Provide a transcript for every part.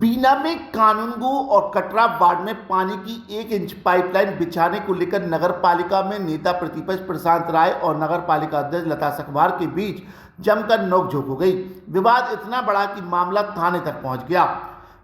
बीना में कानूनगो और कटरा वार्ड में पानी की 1 इंच पाइपलाइन बिछाने को लेकर नगर पालिका में नेता प्रतिपक्ष प्रशांत राय और नगर पालिका अध्यक्ष लता सकवार के बीच जमकर नोकझोंक हो गई। विवाद इतना बड़ा कि मामला थाने तक पहुंच गया।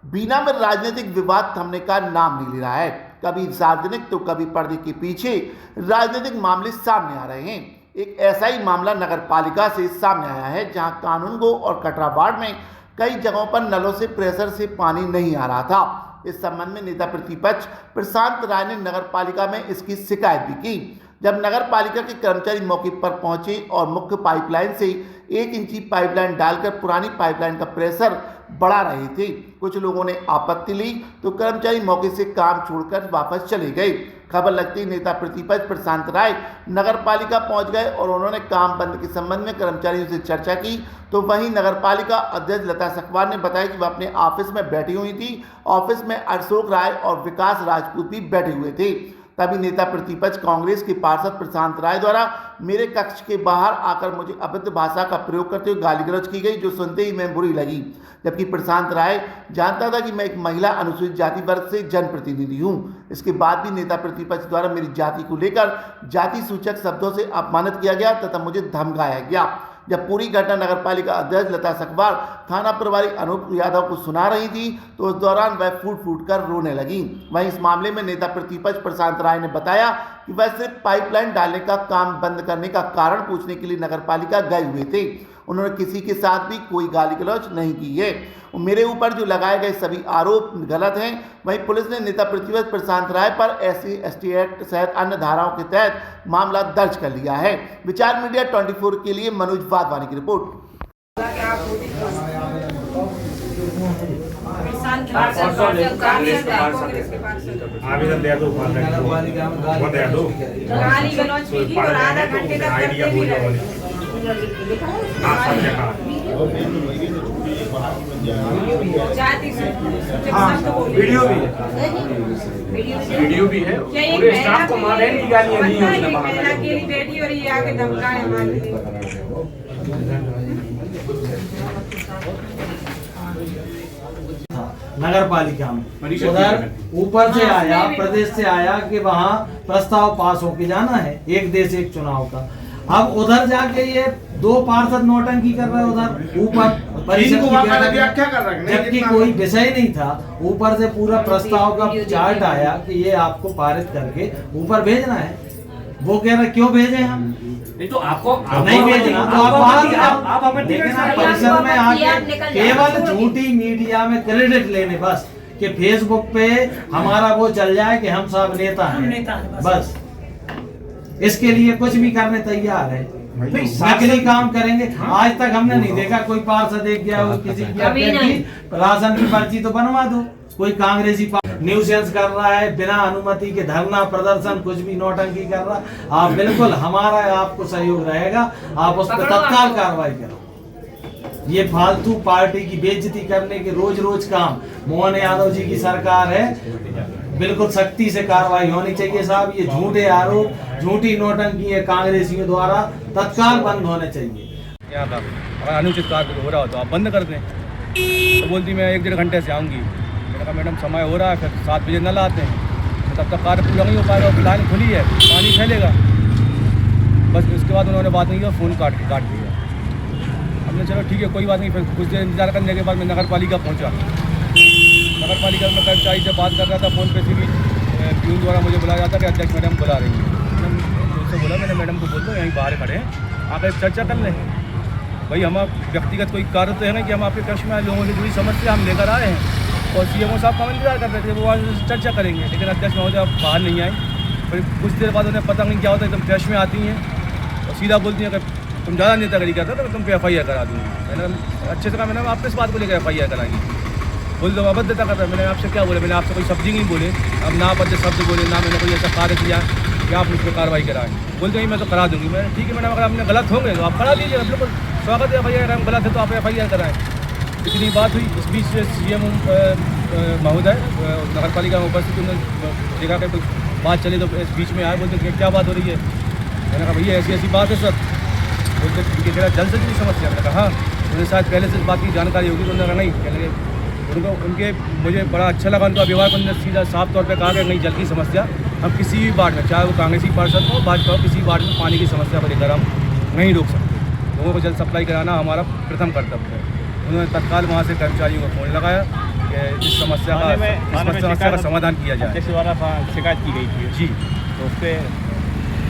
बीना में राजनीतिक विवाद थमने का नाम नहीं ले रहा है। कभी सार्वजनिक तो कभी पर्दे के पीछे राजनीतिक मामले सामने आ रहे हैं। एक ऐसा ही मामला नगर पालिका से सामने आया है, जहां कानूनगो और कटरा वार्ड में कई जगहों पर नलों से प्रेशर से पानी नहीं आ रहा था। इस संबंध में नेता प्रतिपक्ष प्रशांत राय ने नगर पालिका में इसकी शिकायत भी की। जब नगर पालिका के कर्मचारी मौके पर पहुंचे और मुख्य पाइपलाइन से 1 इंची पाइपलाइन डालकर पुरानी पाइपलाइन का प्रेशर बढ़ा रहे थे, कुछ लोगों ने आपत्ति ली तो कर्मचारी मौके से काम छोड़कर वापस चले गए। खबर लगती नेता प्रतिपक्ष प्रशांत राय नगर पालिका पहुंच गए और उन्होंने काम बंद के संबंध में कर्मचारियों से चर्चा की। तो वहीं नगर पालिका अध्यक्ष लता सकवार ने बताया कि वह अपने ऑफिस में बैठी हुई थी। ऑफिस में अशोक राय और विकास राजपूत भी बैठे हुए थे। तभी नेता प्रतिपक्ष कांग्रेस के पार्षद प्रशांत राय द्वारा मेरे कक्ष के बाहर आकर मुझे अभद्र भाषा का प्रयोग करते हुए गाली गलौज की गई, जो सुनते ही मैं बुरी लगी। जबकि प्रशांत राय जानता था कि मैं एक महिला अनुसूचित जाति वर्ग से जनप्रतिनिधि हूं। इसके बाद भी नेता प्रतिपक्ष द्वारा मेरी जाति को लेकर जाति सूचक शब्दों से अपमानित किया गया तथा मुझे धमकाया गया। जब पूरी घटना नगर पालिका अध्यक्ष लता सकवार थाना प्रभारी अनूप यादव को सुना रही थी, तो उस दौरान वह फूट फूट कर रोने लगी। वहीं इस मामले में नेता प्रतिपक्ष प्रशांत राय ने बताया कि वह सिर्फ पाइपलाइन डालने का काम बंद करने का कारण पूछने के लिए नगर पालिका गए हुए थे। उन्होंने किसी के साथ भी कोई गाली गलौज नहीं की है। मेरे ऊपर जो लगाए गए सभी आरोप गलत हैं। वहीं पुलिस ने नेता प्रतिपक्ष प्रशांत राय पर SC/ST एक्ट सहित अन्य धाराओं के तहत मामला दर्ज कर लिया है। विचार मीडिया 24 के लिए मनोज वाधवानी की रिपोर्ट। आवेदन दे दो, दे दो, गाली गलौज की थी और आधा घंटे तक करते भी रहे। वीडियो भी है। पूरे स्टाफ को मारे की गालियां नहीं होती ना। महिला की बेटी और ये आके धमकाए मारती। नगर पालिका में उधर ऊपर से आया, प्रदेश से आया कि वहाँ प्रस्ताव पास होके जाना है एक देश एक चुनाव का। अब उधर जाके ये 2 पार्षद नौटंकी कर रहे हैं उधर ऊपर परिषद की बैठक, जबकि कोई विषय नहीं था। ऊपर से पूरा प्रस्ताव का चार्ट आया कि ये आपको पारित करके ऊपर भेजना है। वो कह रहे क्यों भेजे हम? नहीं तो आपको नहीं भेजना तो आप हमें परिषद में आके केवल झूठी मीडिया में क्रेडिट लेने, बस कि फेसबुक पे हमारा वो चल जाए कि हम सब नेता हैं, बस इसके लिए कुछ भी करने तैयार है। नकली काम करेंगे। आज तक हमने नहीं देखा कोई पार्षद एक गया हो किसी की राशन की पर्ची तो बनवा दो। कोई कांग्रेसी न्यूसेंस कर रहा है बिना अनुमति के, धरना प्रदर्शन कुछ भी नौटंकी कर रहा। आप बिल्कुल हमारा आपको सहयोग रहेगा, आप उस पर तत्काल कार्रवाई करो। ये फालतू पार्टी की बेइज्जती करने के रोज रोज काम मोहन यादव जी की सरकार है, बिल्कुल सख्ती से कार्रवाई होनी चाहिए साहब। ये झूठे आरोप, झूठी नौटंकी है कांग्रेसियों द्वारा, तत्काल बंद होने चाहिए। अगर अनुचित कार्य हो रहा हो तो आप बंद कर दें। तो बोलती मैं 1-1.5 घंटे से आऊँगी। मैंने कहा मैडम समय हो रहा है, फिर 7 बजे नल आते हैं, तब तक कार्य पूरा नहीं हो पाएगा। लाइन खुली है, पानी फैलेगा। बस उसके बाद उन्होंने बात नहीं किया, फ़ोन काट दिया। हमने चलो ठीक है कोई बात नहीं। फिर कुछ देर इंतजार करने के बाद मैं नगर पालिका पहुँचा। नगर पालिका में कर्मचारी से बात कर रहा था फ़ोन पे से भी प्यून द्वारा मुझे बुलाया जाता कि अध्यक्ष मैडम बुला रही है। मैंने उससे बोला, मैंने मैडम को बोल दो यहीं बाहर खड़े हैं, आप एक चर्चा कर लें। भाई हम व्यक्तिगत कोई कार्य तो है ना कि हम आपके कक्ष में आए, लोगों से जुड़ी समस्या हम लेकर आए हैं और CMO साहब का इंतजार कर रहे थे, वो वहाँ चर्चा करेंगे। लेकिन अध्यक्ष महोदय बाहर नहीं आए। फिर कुछ देर बाद उन्हें पता नहीं क्या होता है, एकदम कैश में आती हैं और सीधा बोलती हैं कि तुम ज़्यादा नेतागिरी करते हो तो तुम पे FIR करा दूँगी। मैंने अच्छे से कहा, मैंने आप किस बात को लेकर FIR कराएंगी? बोल दो अभद्रता कर रहा है। मैंने आपसे क्या बोला? मैंने आपसे कोई शब्द नहीं बोले, अब ना अभद्र शब्द बोले, ना मैंने कोई ऐसा कार्य किया कि आप मुझ पर कार्रवाई कराएं। बोलते ही मैं तो करा दूँगी। मैंने ठीक है मैडम, अगर आपने गलत होंगे तो आप करा लीजिएगा, बिल्कुल स्वागत है। FIR हम गलत है तो आप FIR कराएँ। इतनी बात हुई। इस बीच से CM महोदय नगर पालिका में उपस्थित, उन्होंने देखा कि कोई बात चले तो इस बीच में आए। बोलते क्या बात हो रही है? मैंने कहा भैया ऐसी बात है सर। बोलते जल से जुड़ी समस्या। मैंने कहा हाँ, उन्हें शायद पहले से इस बात की जानकारी होगी। तो उन्होंने कहा नहीं, कहने उनके मुझे बड़ा अच्छा लगा उनका व्यवहार। उन्होंने सीधा साफ तौर पे कहा कि नहीं, जल की समस्या हम किसी भी वार्ड में, चाहे वो कांग्रेसी पार्षद हो, भाजपा हो, किसी वार्ड में पानी की समस्या को लेकर हम नहीं रोक सकते। लोगों को जल सप्लाई कराना हमारा प्रथम कर्तव्य है। उन्होंने तत्काल वहाँ से कर्मचारियों को फ़ोन लगाया कि इस समस्या का समाधान किया जाए। द्वारा शिकायत की गई थी जी, तो उस पर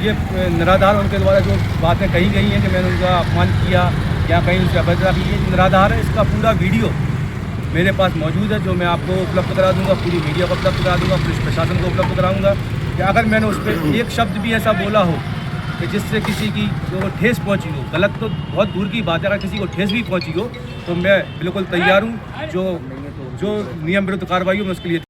ये निराधार उनके द्वारा जो बातें कही गई हैं कि मैंने उनका अपमान किया या कहीं उसकी अभद्रता की, ये निराधार है। इसका पूरा वीडियो मेरे पास मौजूद है, जो मैं आपको उपलब्ध करा दूंगा, पूरी मीडिया को उपलब्ध करा दूंगा, पुलिस प्रशासन को उपलब्ध कराऊंगा कि अगर मैंने उस पर एक शब्द भी ऐसा बोला हो कि जिससे किसी की जो ठेस पहुंची हो, गलत तो बहुत दूर की बात है, अगर किसी को ठेस भी पहुंची हो तो मैं बिल्कुल तैयार हूँ। जो नियम विरुद्ध कार्रवाई हो मैं उसके लिए